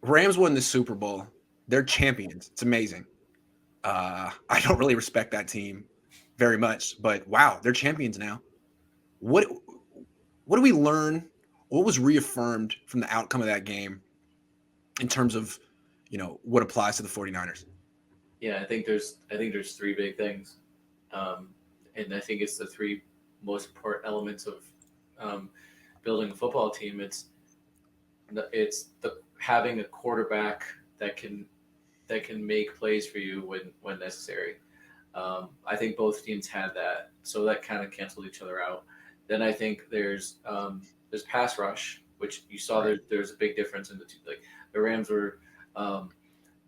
Rams won the Super Bowl. They're champions. It's amazing. I don't really respect that team very much, but wow, they're champions now. What what do we learn? What was reaffirmed from the outcome of that game in terms of, what applies to the 49ers? Yeah, I think there's three big things, um, and I think it's the three most important elements of um, building a football team. It's the having a quarterback that can that can make plays for you when necessary. I think both teams had that, so that kind of canceled each other out. Then I think there's pass rush, which you saw Right. there's a big difference in the two. Like the Rams were um,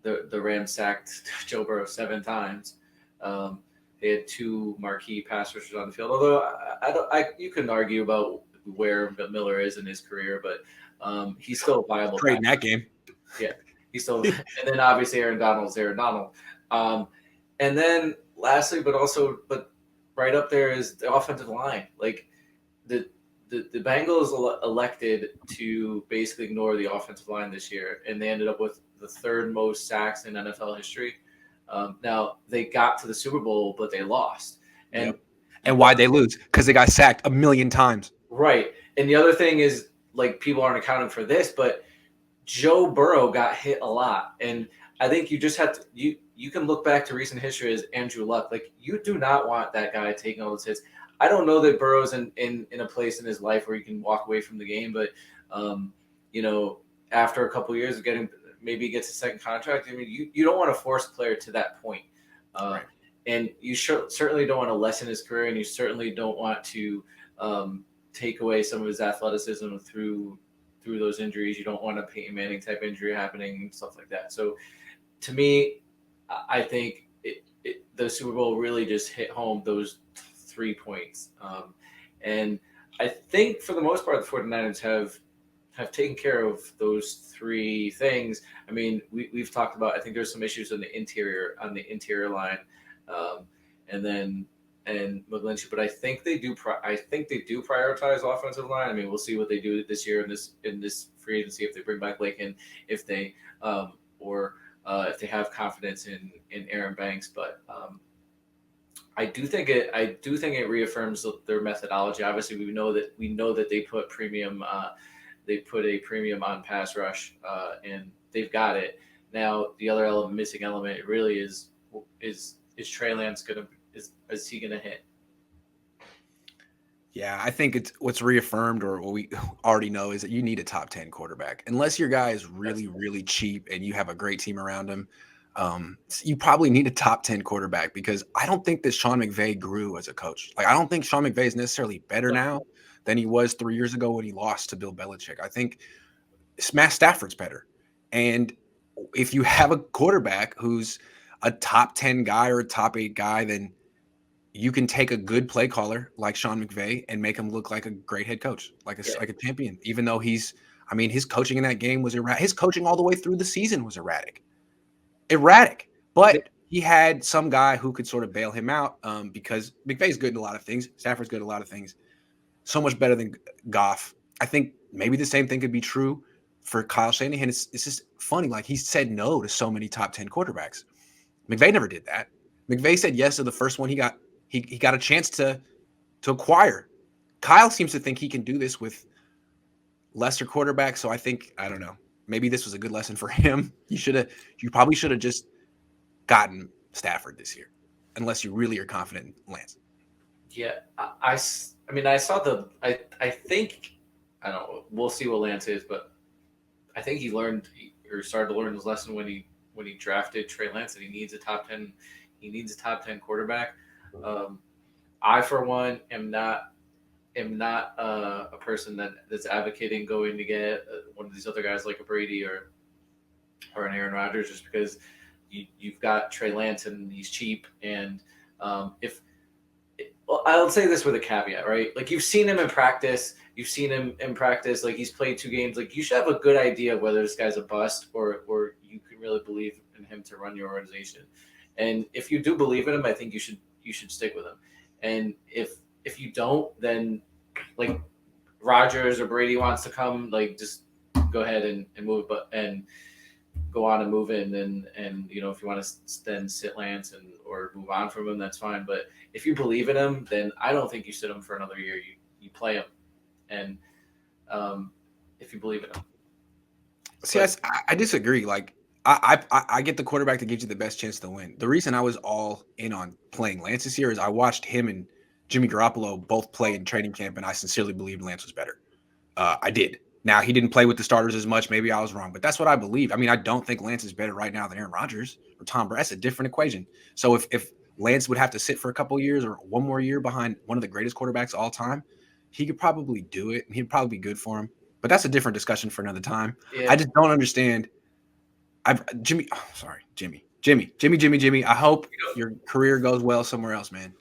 the Rams sacked Joe Burrow 7 times. Um, they had two marquee pass rushers on the field. Although I don't, you can argue about where Miller is in his career, but he's still a viable Great pass. in that game. Yeah, he's still. And then obviously Aaron Donald's Aaron Donald. Um, and then lastly, but right up there is the offensive line. Like the the Bengals elected to basically ignore the offensive line this year, and they ended up with the third most sacks in NFL history. Now they got to the Super Bowl, but they lost. And Yep. And why'd they lose? Because they got sacked a million times. right, and the other thing is like people aren't accounting for this, but Joe Burrow got hit a lot, and I think you just have to you can look back to recent history as Andrew Luck. Like you do not want that guy taking all those hits. I don't know that Burrow's in a place in his life where he can walk away from the game, but um, you know, after a couple of years of getting maybe he gets a second contract. I mean, you don't want to force a player to that point. Uh, Right. and you certainly don't want to lessen his career, and you certainly don't want to take away some of his athleticism through those injuries. You don't want a Peyton Manning type injury happening and stuff like that. So to me, I think the Super Bowl really just hit home those 3 points. And I think for the most part, the 49ers have taken care of those three things. I mean, we've talked about, I think there's some issues on the interior line. Um, and then, and McGlinchey, but I think they do. I think they do prioritize offensive line. I mean, we'll see what they do this year in this free agency if they bring back Lakin, if they or if they have confidence in Aaron Banks. But I do think it reaffirms their methodology. Obviously, we know that they put a premium on pass rush, and they've got it. Now the other missing element really is Trey Lance gonna is he gonna hit? Yeah, I think it's what's reaffirmed or what we already know is that you need a top 10 quarterback. Unless your guy is That's really, really cheap and you have a great team around him, you probably need a top 10 quarterback because I don't think that Sean McVay grew as a coach. Like, I don't think Sean McVay is necessarily better no, now than he was 3 years ago when he lost to Bill Belichick. I think Matt Stafford's better. And if you have a quarterback who's a top 10 guy or a top 8 guy, then you can take a good play caller like Sean McVay and make him look like a great head coach, yeah, like a champion. Even though I mean, his coaching in that game was erratic. His coaching all the way through the season was erratic. But he had some guy who could sort of bail him out because McVay's good in a lot of things. Stafford's good at a lot of things. So much better than Goff. I think maybe the same thing could be true for Kyle Shanahan. It's just funny. Like he said no to so many top 10 quarterbacks. McVay never did that. McVay said yes to the first one he got. He got a chance to acquire. Kyle seems to think he can do this with lesser quarterbacks. So I don't know. Maybe this was a good lesson for him. You probably should have just gotten Stafford this year, unless you really are confident in Lance. yeah. I mean, I saw I think I don't know. We'll see what Lance is, but I think he learned or started to learn his lesson when he drafted Trey Lance that he needs a top 10. He needs a top 10 quarterback. Um, I for one am not a person that's advocating going to get one of these other guys like a Brady or an Aaron Rodgers just because you've got Trey Lance and he's cheap and if well, I'll say this with a caveat, right? Like you've seen him in practice, like he's played 2 games. Like you should have a good idea of whether this guy's a bust or you can really believe in him to run your organization. And if you do believe in him, I think you should stick with him. And if you don't, then like Rogers or Brady wants to come, like just go ahead and move. But and go on and move in, and you know, if you want to then sit Lance and or move on from him, that's fine. But if you believe in him, then I don't think you sit him for another year. You play him, and if you believe in him. See, I disagree. Like, I get the quarterback that gives you the best chance to win. The reason I was all in on playing Lance this year is I watched him and Jimmy Garoppolo both play in training camp, and I sincerely believed Lance was better. I did. Now, he didn't play with the starters as much. Maybe I was wrong, but that's what I believe. I mean, I don't think Lance is better right now than Aaron Rodgers or Tom Brady. That's a different equation. So if Lance would have to sit for a couple years or one more year behind one of the greatest quarterbacks of all time, he could probably do it, and he'd probably be good for him. But that's a different discussion for another time. Yeah. I just don't understand. Jimmy. I hope your career goes well somewhere else, man.